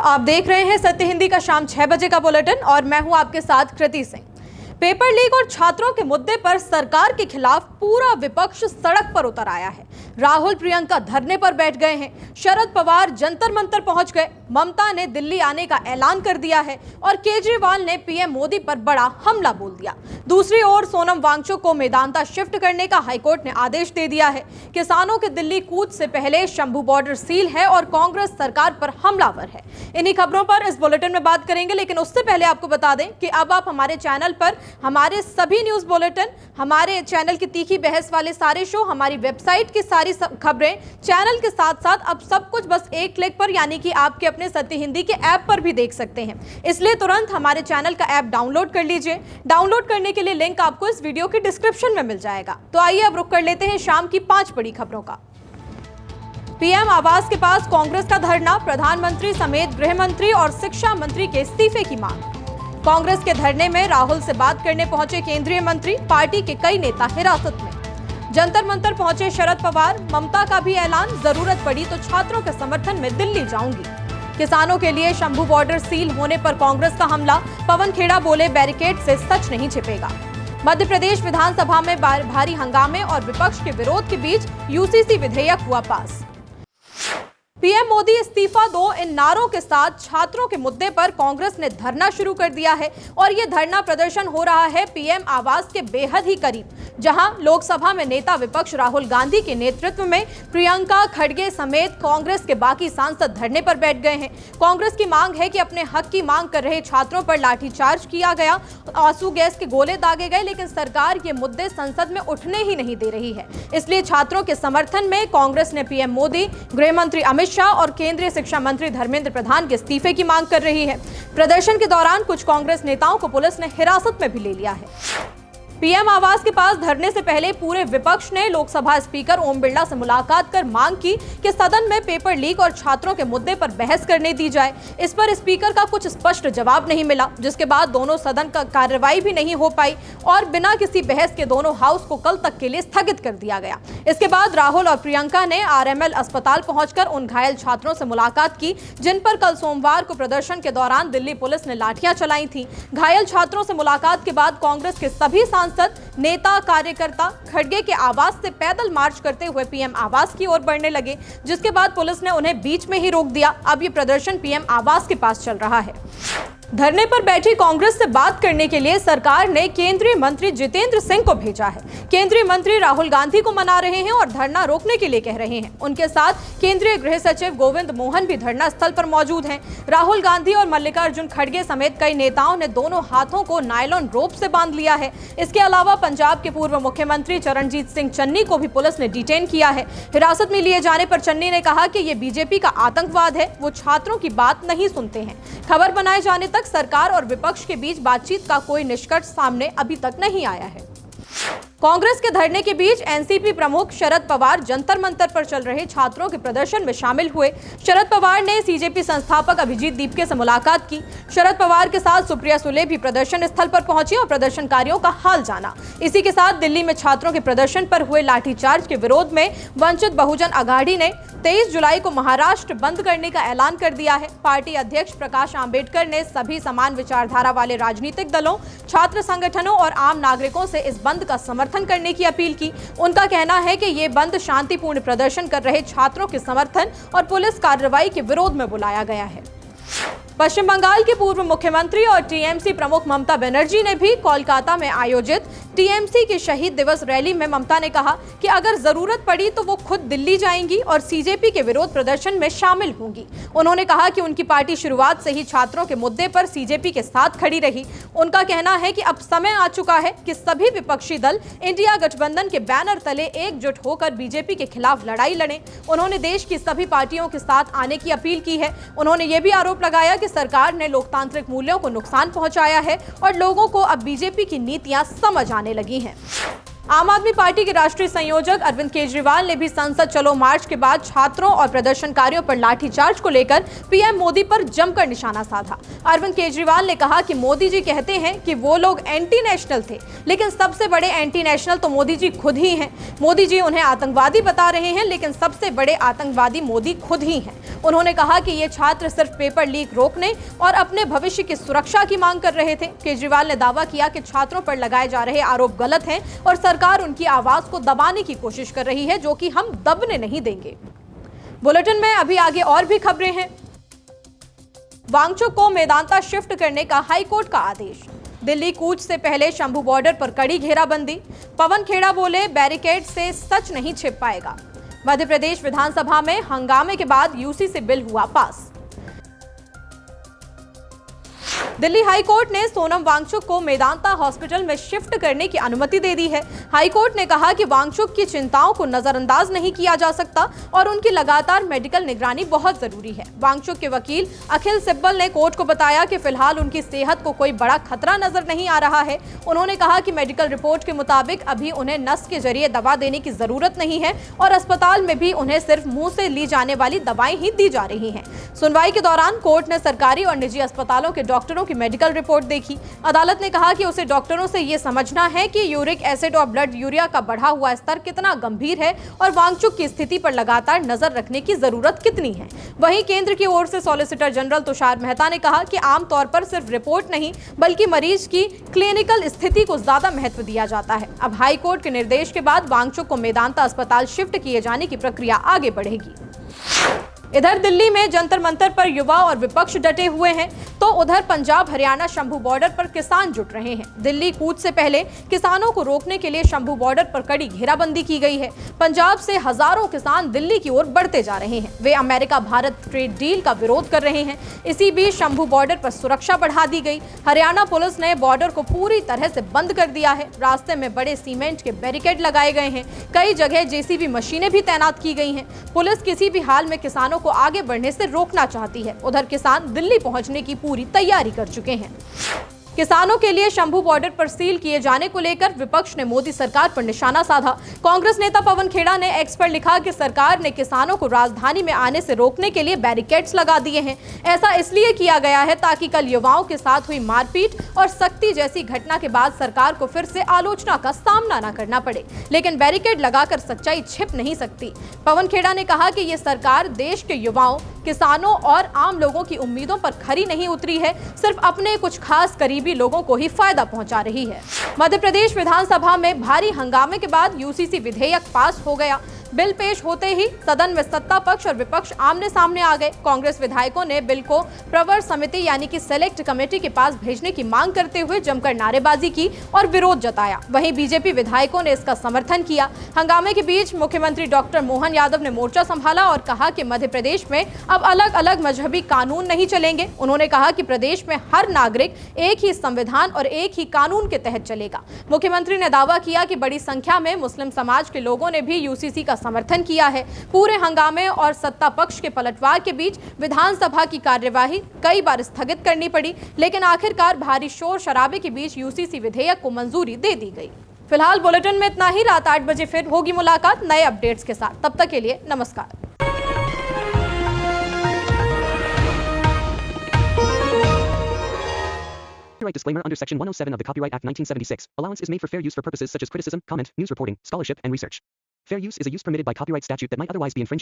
आप देख रहे हैं सत्य हिंदी का शाम 6 बजे का बुलेटिन और मैं हूं आपके साथ कृति सिंह। पेपर लीक और छात्रों के मुद्दे पर सरकार के खिलाफ पूरा विपक्ष सड़क पर उतर आया है। राहुल प्रियंका धरने पर बैठ गए हैं, शरद पवार जंतर मंतर पहुंच गए, ममता ने दिल्ली आने का ऐलान कर दिया है और केजरीवाल ने पीएम मोदी पर बड़ा हमला बोल दिया। दूसरी ओर सोनम वांगचुक को मेदांता शिफ्ट करने का हाईकोर्ट ने आदेश दे दिया है। किसानों के दिल्ली कूच से पहले शंभू बॉर्डर सील है और कांग्रेस सरकार पर हमलावर है। इन्हीं खबरों पर इस बुलेटिन में बात करेंगे, लेकिन उससे पहले आपको बता दें कि अब आप हमारे चैनल पर हमारे सभी न्यूज बुलेटिन, हमारे चैनल की तीखी बहस वाले सारे शो, हमारी वेबसाइट की सारी खबरें, चैनल के साथ साथ अब सब कुछ बस एक क्लिक पर, यानी कि आपके अपने सत्य हिंदी के ऐप पर भी देख सकते हैं। इसलिए तुरंत हमारे चैनल का ऐप डाउनलोड कर लीजिए। डाउनलोड करने के लिए लिंक आपको इस वीडियो के डिस्क्रिप्शन में मिल जाएगा। तो आइए अब रुक कर लेते हैं शाम की 5 बड़ी खबरों का। पीएम आवास के पास कांग्रेस का धरना, प्रधानमंत्री समेत गृह मंत्री और शिक्षा मंत्री के इस्तीफे की मांग। कांग्रेस के धरने में राहुल से बात करने पहुंचे केंद्रीय मंत्री, पार्टी के कई नेता हिरासत में। जंतर मंतर पहुंचे शरद पवार, ममता का भी ऐलान, जरूरत पड़ी तो छात्रों के समर्थन में दिल्ली जाऊंगी। किसानों के लिए शंभू बॉर्डर सील होने पर कांग्रेस का हमला, पवन खेड़ा बोले बैरिकेड से सच नहीं छिपेगा। मध्य प्रदेश विधानसभा में भारी हंगामे और विपक्ष के विरोध के बीच यूसीसी विधेयक हुआ पास। पीएम मोदी इस्तीफा दो, इन नारों के साथ छात्रों के मुद्दे पर कांग्रेस ने धरना शुरू कर दिया है और ये धरना प्रदर्शन हो रहा है पीएम आवास के बेहद ही करीब, जहां लोकसभा में नेता विपक्ष राहुल गांधी के नेतृत्व में प्रियंका खड़गे समेत कांग्रेस के बाकी सांसद धरने पर बैठ गए हैं। कांग्रेस की मांग है कि अपने हक की मांग कर रहे छात्रों पर लाठीचार्ज किया गया, आंसू गैस के गोले दागे गए, लेकिन सरकार ये मुद्दे संसद में उठने ही नहीं दे रही है। इसलिए छात्रों के समर्थन में कांग्रेस ने पीएम मोदी, गृह मंत्री अमित शाह और केंद्रीय शिक्षा मंत्री धर्मेंद्र प्रधान के इस्तीफे की मांग कर रही है। प्रदर्शन के दौरान कुछ कांग्रेस नेताओं को पुलिस ने हिरासत में भी ले लिया है। पीएम आवास के पास धरने से पहले पूरे विपक्ष ने लोकसभा स्पीकर ओम बिरला से मुलाकात कर मांग की कि सदन में पेपर लीक और छात्रों के मुद्दे पर बहस करने दी जाए। इस पर स्पीकर का कुछ स्पष्ट जवाब नहीं मिला, जिसके बाद दोनों सदन का कार्रवाई भी नहीं हो पाई और बिना किसी बहस के दोनों हाउस को कल तक के लिए स्थगित कर दिया गया। इसके बाद राहुल और प्रियंका ने आरएमएल अस्पताल पहुंचकर उन घायल छात्रों से मुलाकात की जिन पर कल सोमवार को प्रदर्शन के दौरान दिल्ली पुलिस ने लाठियां चलाई थी। घायल छात्रों से मुलाकात के बाद कांग्रेस के सभी सांसद, नेता, कार्यकर्ता खड़गे के आवास से पैदल मार्च करते हुए पीएम आवास की ओर बढ़ने लगे, जिसके बाद पुलिस ने उन्हें बीच में ही रोक दिया। अब ये प्रदर्शन पीएम आवास के पास चल रहा है। धरने पर बैठी कांग्रेस से बात करने के लिए सरकार ने केंद्रीय मंत्री जितेंद्र सिंह को भेजा है। केंद्रीय मंत्री राहुल गांधी को मना रहे हैं और धरना रोकने के लिए कह रहे हैं। उनके साथ केंद्रीय गृह सचिव गोविंद मोहन भी धरना स्थल पर मौजूद हैं। राहुल गांधी और मल्लिकार्जुन खड़गे समेत कई नेताओं ने दोनों हाथों को नायलॉन रोप से बांध लिया है। इसके अलावा पंजाब के पूर्व मुख्यमंत्री चरणजीत सिंह चन्नी को भी पुलिस ने डिटेन किया है। हिरासत में लिए जाने पर चन्नी ने कहा कि ये बीजेपी का आतंकवाद है, वो छात्रों की बात नहीं सुनते हैं। खबर बनाए जाने तक सरकार और विपक्ष के बीच बातचीत का कोई निष्कर्ष सामने अभी तक नहीं आया है। कांग्रेस के धरने के बीच एनसीपी प्रमुख शरद पवार जंतर मंतर पर चल रहे छात्रों के प्रदर्शन में शामिल हुए। शरद पवार ने सीजेपी संस्थापक अभिजीत दीपके से मुलाकात की। शरद पवार के साथ सुप्रिया सुले भी प्रदर्शन स्थल पर पहुंची और प्रदर्शनकारियों का हाल जाना। इसी के साथ दिल्ली में छात्रों के प्रदर्शन पर हुए लाठीचार्ज के विरोध में वंचित बहुजन अघाड़ी ने 23 जुलाई को महाराष्ट्र बंद करने का ऐलान कर दिया है। पार्टी अध्यक्ष प्रकाश आंबेडकर ने सभी समान विचारधारा वाले राजनीतिक दलों, छात्र संगठनों और आम नागरिकों से इस बंद का समर्थन करने की अपील की। उनका कहना है कि ये बंद शांतिपूर्ण प्रदर्शन कर रहे छात्रों के समर्थन और पुलिस कार्रवाई के विरोध में बुलाया गया है। पश्चिम बंगाल के पूर्व मुख्यमंत्री और टीएमसी प्रमुख ममता बनर्जी ने भी कोलकाता में आयोजित टीएमसी की शहीद दिवस रैली में ममता ने कहा कि अगर जरूरत पड़ी तो वो खुद दिल्ली जाएंगी और सीजेपी के विरोध प्रदर्शन में शामिल होंगी। उन्होंने कहा कि उनकी पार्टी शुरुआत से ही छात्रों के मुद्दे पर सीजेपी के साथ खड़ी रही। उनका कहना है कि अब समय आ चुका है कि सभी विपक्षी दल इंडिया गठबंधन के बैनर तले एकजुट होकर बीजेपी के खिलाफ लड़ाई लड़ें। उन्होंने देश की सभी पार्टियों के साथ आने की अपील की है। उन्होंने ये भी आरोप लगाया कि सरकार ने लोकतांत्रिक मूल्यों को नुकसान पहुंचाया है और लोगों को अब बीजेपी की नीतियां समझ आने लगी हैं। आम आदमी पार्टी के राष्ट्रीय संयोजक अरविंद केजरीवाल ने भी संसद चलो मार्च के बाद छात्रों और प्रदर्शनकारियों पर लाठीचार्ज को लेकर पीएम मोदी पर जमकर निशाना साधा। अरविंद केजरीवाल ने कहा कि मोदी जी कहते हैं कि वो लोग एंटी नेशनल थे, लेकिन सबसे बड़े एंटी नेशनल तो मोदी जी खुद ही हैं। मोदी जी उन्हें आतंकवादी बता रहे हैं, लेकिन सबसे बड़े आतंकवादी मोदी खुद ही हैं। उन्होंने कहा कि ये छात्र सिर्फ पेपर लीक रोकने और अपने भविष्य की सुरक्षा की मांग कर रहे थे। केजरीवाल ने दावा किया कि छात्रों पर लगाए जा रहे आरोप गलत हैं और सरकार उनकी आवाज को दबाने की कोशिश कर रही है, जो कि हम दबने नहीं देंगे। बुलेटिन में अभी आगे और भी खबरें हैं। वांगचुक को मेदांता शिफ्ट करने का हाईकोर्ट का आदेश। दिल्ली कूच से पहले शंभू बॉर्डर पर कड़ी घेराबंदी। पवन खेड़ा बोले, बैरिकेड से सच नहीं छिप पाएगा। मध्य प्रदेश विधानसभा में हंगामे के बाद यूसीसी बिल हुआ पास। दिल्ली हाई कोर्ट ने सोनम वांगचुक को मेदांता हॉस्पिटल में शिफ्ट करने की अनुमति दे दी है। हाई कोर्ट ने कहा कि वांगचुक की चिंताओं को नजरअंदाज नहीं किया जा सकता और उनकी लगातार मेडिकल निगरानी बहुत जरूरी है। वांगचुक के वकील अखिल सिब्बल ने कोर्ट को बताया कि फिलहाल उनकी सेहत को कोई बड़ा खतरा नजर नहीं आ रहा है। उन्होंने कहा कि मेडिकल रिपोर्ट के मुताबिक अभी उन्हें नस के जरिए दवा देने की जरूरत नहीं है और अस्पताल में भी उन्हें सिर्फ मुंह से ली जाने वाली दवाएं ही दी जा रही हैं। सुनवाई के दौरान कोर्ट ने सरकारी और निजी अस्पतालों के डॉक्टरों की मेडिकल रिपोर्ट देखी। अदालत ने कहा कि उसे डॉक्टरों से यह समझना है कि यूरिक एसिड और ब्लड यूरिया का बढ़ा हुआ स्तर कितना गंभीर है और वांगचुक की स्थिति पर लगातार नजर रखने की जरूरत कितनी है। वहीं केंद्र की ओर से सॉलिसिटर जनरल तुषार मेहता ने कहा कि आमतौर पर सिर्फ रिपोर्ट नहीं बल्कि मरीज की क्लिनिकल स्थिति को ज्यादा महत्व दिया जाता है। अब हाई कोर्ट के निर्देश के बाद वांगचुक को मेदांता अस्पताल शिफ्ट किए जाने की प्रक्रिया आगे बढ़ेगी। इधर दिल्ली में जंतर मंतर पर युवा और विपक्ष डटे हुए हैं, तो उधर पंजाब हरियाणा शंभू बॉर्डर पर किसान जुट रहे हैं। दिल्ली कूच से पहले किसानों को रोकने के लिए शंभू बॉर्डर पर कड़ी घेराबंदी की गई है। पंजाब से हजारों किसान दिल्ली की ओर बढ़ते जा रहे हैं। वे अमेरिका भारत ट्रेड डील का विरोध कर रहे हैं। इसी बीच शंभू बॉर्डर पर सुरक्षा बढ़ा दी गई। हरियाणा पुलिस ने बॉर्डर को पूरी तरह से बंद कर दिया है। रास्ते में बड़े सीमेंट के बैरिकेड लगाए गए हैं। कई जगह जेसीबी मशीनें भी तैनात की गई हैं। पुलिस किसी भी हाल में किसानों को आगे बढ़ने से रोकना चाहती है। उधर किसान दिल्ली पहुंचने की पूरी तैयारी कर चुके हैं। किसानों के लिए शंभू बॉर्डर पर सील किए जाने को लेकर विपक्ष ने मोदी सरकार पर निशाना साधा। कांग्रेस नेता पवन खेड़ा ने एक्स पर लिखा कि सरकार ने किसानों को राजधानी में आने से रोकने के लिए बैरिकेड्स लगा दिए हैं। ऐसा इसलिए किया गया है ताकि कल युवाओं के साथ हुई मारपीट और सख्ती जैसी घटना के बाद सरकार को फिर से आलोचना का सामना न करना पड़े। लेकिन बैरिकेड लगाकर सच्चाई छिप नहीं सकती। पवन खेड़ा ने कहा कि ये सरकार देश के युवाओं, किसानों और आम लोगों की उम्मीदों पर खरी नहीं उतरी है, सिर्फ अपने कुछ खास करीबी लोगों को ही फायदा पहुंचा रही है। मध्य प्रदेश विधानसभा में भारी हंगामे के बाद यूसीसी विधेयक पास हो गया। बिल पेश होते ही सदन में सत्ता पक्ष और विपक्ष आमने सामने आ गए। कांग्रेस विधायकों ने बिल को प्रवर समिति यानी कि सेलेक्ट कमेटी के पास भेजने की मांग करते हुए जमकर नारेबाजी की और विरोध जताया। वहीं बीजेपी विधायकों ने इसका समर्थन किया। हंगामे के बीच मुख्यमंत्री डॉक्टर मोहन यादव ने मोर्चा संभाला और कहा कि मध्य प्रदेश में अब अलग अलग मजहबी कानून नहीं चलेंगे। उन्होंने कहा कि प्रदेश में हर नागरिक एक ही संविधान और एक ही कानून के तहत चलेगा। मुख्यमंत्री ने दावा किया कि बड़ी संख्या में मुस्लिम समाज के लोगों ने भी यूसीसी का समर्थन किया है। पूरे हंगामे और सत्ता पक्ष के पलटवार के बीच विधानसभा की कार्यवाही कई बार स्थगित करनी पड़ी, लेकिन आखिरकार भारी शोर शराबे के बीच यूसीसी विधेयक को मंजूरी दे दी गई। फिलहाल बुलेटिन में इतना ही। रात 8 बजे फिर होगी मुलाकात नए अपडेट्स के साथ। तब तक के लिए नमस्कार। Copyright disclaimer under Section 107 of the Copyright Act 1976. Allowance is made for fair use for purposes such as criticism, comment, news reporting, scholarship, and research. Fair use is a use permitted by copyright statute that might otherwise be infringing.